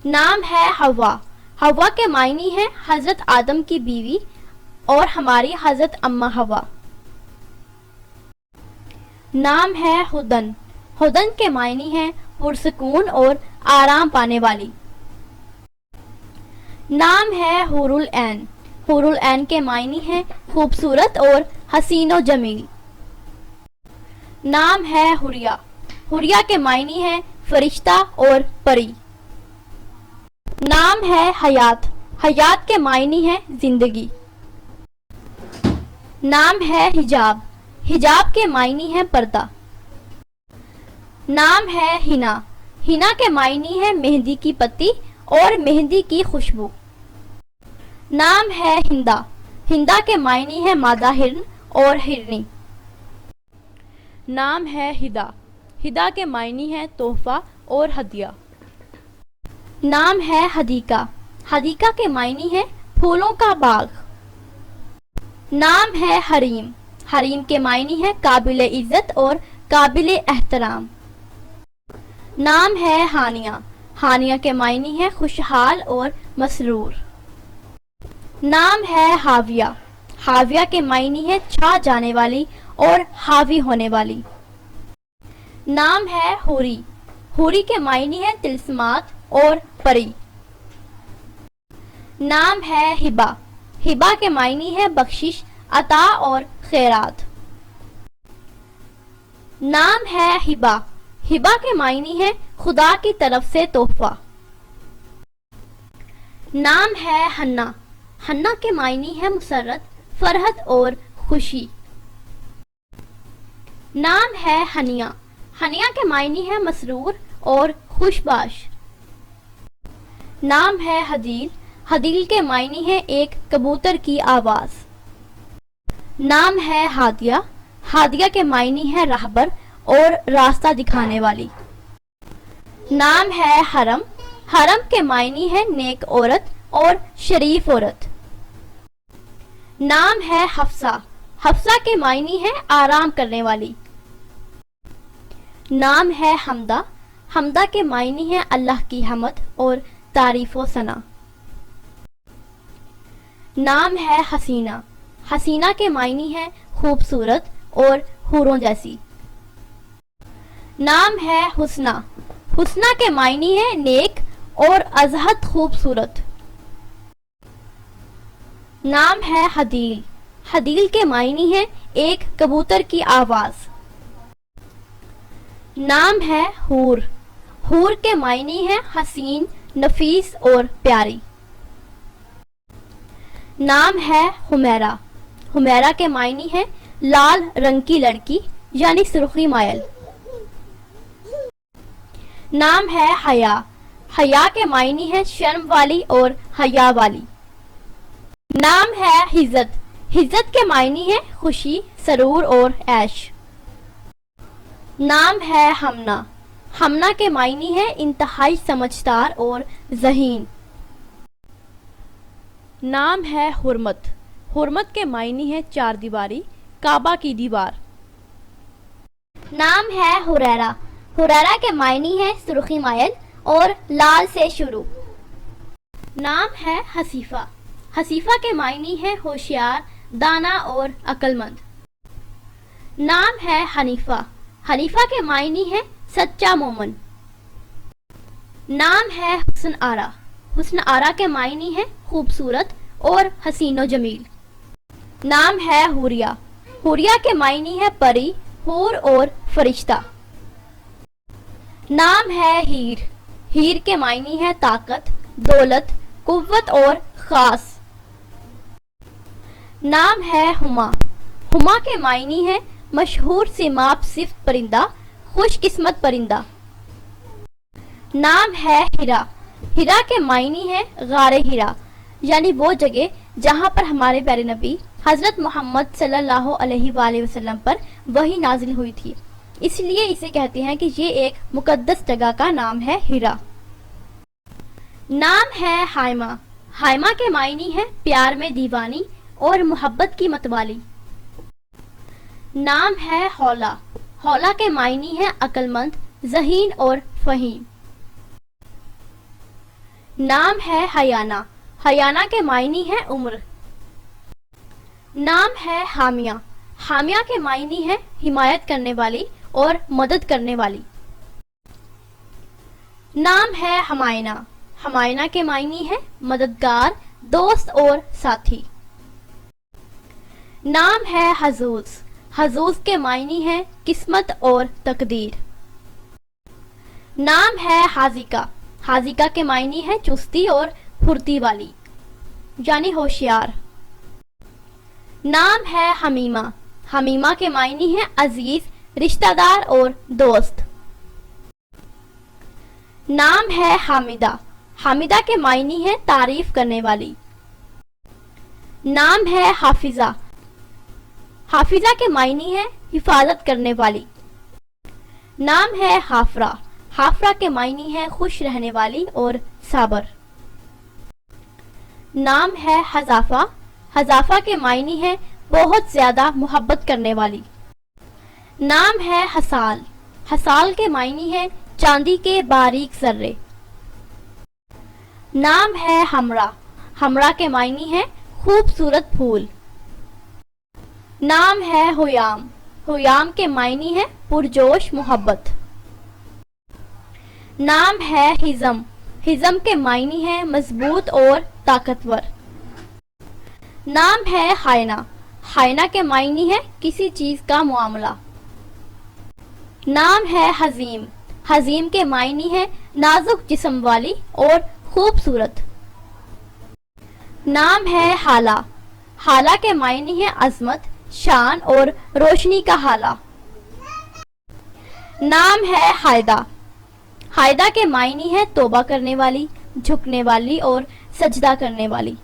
نام ہے ہوا، ہوا کے معنی ہے حضرت آدم کی بیوی اور ہماری حضرت اماں ہوا۔ نام ہے ہدن، ہدن کے معنی ہے پرسکون اور آرام پانے والی۔ نام ہے حور العین، حور العین کے معنی ہے خوبصورت اور حسین و جمیل۔ نام ہے حریہ، حریہ کے معنی ہے فرشتہ اور پری۔ نام ہے حیات، حیات کے معنی ہے زندگی۔ نام ہے حجاب، حجاب کے معنی ہے پردہ۔ نام ہے حنا، حنا کے معنی ہے مہندی کی پتی اور مہندی کی خوشبو۔ نام ہے ہندا، ہندا کے معنی ہے مادہ ہرن اور ہرنی۔ نام ہے ہدا، ہدا کے معنی ہے تحفہ اور ہدیہ۔ نام ہے حدیقہ، حدیقہ کے معنی ہے پھولوں کا باغ۔ نام ہے حریم، حریم کے معنی ہے قابل عزت اور قابل احترام۔ نام ہے ہانیہ، ہانیہ کے معنی ہے خوشحال اور مسرور۔ نام ہے حاویہ، حاویہ کے معنی ہے چھا جانے والی اور حاوی ہونے والی۔ نام ہے حوری، حوری کے معنی ہے طلسمات اور پری۔ نام ہے ہبہ، ہبہ کے معنی ہے بخشش، عطا اور خیرات۔ نام ہے ہبہ، ہبہ کے معنی ہے خدا کی طرف سے تحفہ۔ نام ہے حنا، حنا کے معنی ہے مسرت، فرحت اور خوشی۔ نام ہے حنیہ، حنیہ کے معنی ہے مسرور اور خوش باش۔ نام ہے حدیل، حدیل کے معنی ہے ایک کبوتر کی آواز۔ نام ہے ہادیہ، ہادیہ کے معنی ہے راہبر اور راستہ دکھانے والی۔ نام ہے حرم، حرم کے معنی ہے نیک عورت اور شریف عورت۔ نام ہے حفصہ، حفصہ کے معنی ہے آرام کرنے والی۔ نام ہے حمدہ، حمدہ کے معنی ہے اللہ کی حمد اور تعریف و ثنا۔ نام ہے حسینہ، حسینہ کے معنی ہے خوبصورت اور حوروں جیسی۔ نام ہے حسنہ، حسنہ کے معنی ہے نیک اور ازحد خوبصورت۔ نام ہے حدیل، حدیل کے معنی ہے ایک کبوتر کی آواز۔ نام ہے حور، حور کے معنی ہے حسین، نفیس اور پیاری۔ نام ہے حمیرہ، حمیرہ کے معنی ہے لال رنگ کی لڑکی یعنی سرخی مائل۔ نام ہے حیا، حیا کے معنی ہے شرم والی اور حیا والی۔ نام ہے حزت، حزت کے معنی ہے خوشی، سرور اور عیش۔ نام ہے ہمنا، ہمنا کے معنی ہے انتہائی سمجھدار اور ذہین۔ نام ہے حرمت، حرمت کے معنی ہے چار دیواری، کعبہ کی دیوار۔ نام ہے حریرہ، حریرہ کے معنی ہے سرخی مائل اور لال سے شروع۔ نام ہے حسیفہ، حسیفہ کے معنی ہے ہوشیار، دانا اور عقل مند۔ نام ہے حنیفہ، حنیفہ کے معنی ہے سچا مومن۔ نام ہے حسن آرا، حسن آرا کے معنی ہے خوبصورت اور حسین و جمیل۔ نام ہے حوریہ، حوریہ کے معنی ہے پری، حور اور فرشتہ۔ نام ہے ہیر، ہیر کے معنی ہے طاقت، دولت، قوت اور خاص۔ نام ہے ہما، ہما کے معنی ہے مشہور سیماب صفت پرندہ، خوش قسمت پرندہ۔ نام ہے ہرا، ہرا کے معنی ہے غار ہرا یعنی وہ جگہ جہاں پر ہمارے پیارے نبی حضرت محمد صلی اللہ علیہ وآلہ وسلم پر وحی نازل ہوئی تھی، اس لیے اسے کہتے ہیں کہ یہ ایک مقدس جگہ کا نام ہے ہرا۔ نام ہے حائمہ، حائمہ کے معنی ہے پیار میں دیوانی اور محبت کی متوالی۔ نام ہے حولا، حولا کے معنی ہے عقل مند، ذہین اور فہیم۔ نام ہے حیانہ، حیانہ کے معنی ہے عمر۔ نام ہے حامیہ، حامیہ کے معنی ہے حمایت کرنے والی اور مدد کرنے والی۔ نام ہے ہمائنہ، ہمائنہ کے معنی ہے مددگار، دوست اور ساتھی۔ نام ہے حظوظ، حظوظ کے معنی ہے قسمت اور تقدیر۔ نام ہے حاذقہ، حاذقہ کے معنی ہے چستی اور پھرتی والی یعنی ہوشیار۔ نام ہے حمیمہ، حمیمہ کے معنی ہے عزیز، رشتہ دار اور دوست۔ نام ہے حامدہ، حامدہ کے معنی ہے تعریف کرنے والی۔ نام ہے حافظہ، حافظہ کے معنی ہے حفاظت کرنے والی۔ نام ہے حافرہ، حافرہ کے معنی ہے خوش رہنے والی اور صابر۔ نام ہے حذافہ، حذافہ کے معنی ہے بہت زیادہ محبت کرنے والی۔ نام ہے حصال، حصال کے معنی ہے چاندی کے باریک ذرے۔ نام ہے حمرا، حمرا کے معنی ہے خوبصورت پھول۔ نام ہے ہویام، ہویام کے معنی ہے پرجوش محبت۔ نام ہے حزم، حزم کے معنی ہے مضبوط اور طاقتور۔ نام ہے خائنہ، خائنہ کے معنی ہے کسی چیز کا معاملہ۔ نام ہے حزیم، حزیم کے معنی ہے نازک جسم والی اور خوبصورت۔ نام ہے حالہ، حالہ کے معنی ہے عظمت، شان اور روشنی کا حالہ۔ نام ہے حائدہ، حائدہ کے معنی ہے توبہ کرنے والی، جھکنے والی اور سجدہ کرنے والی۔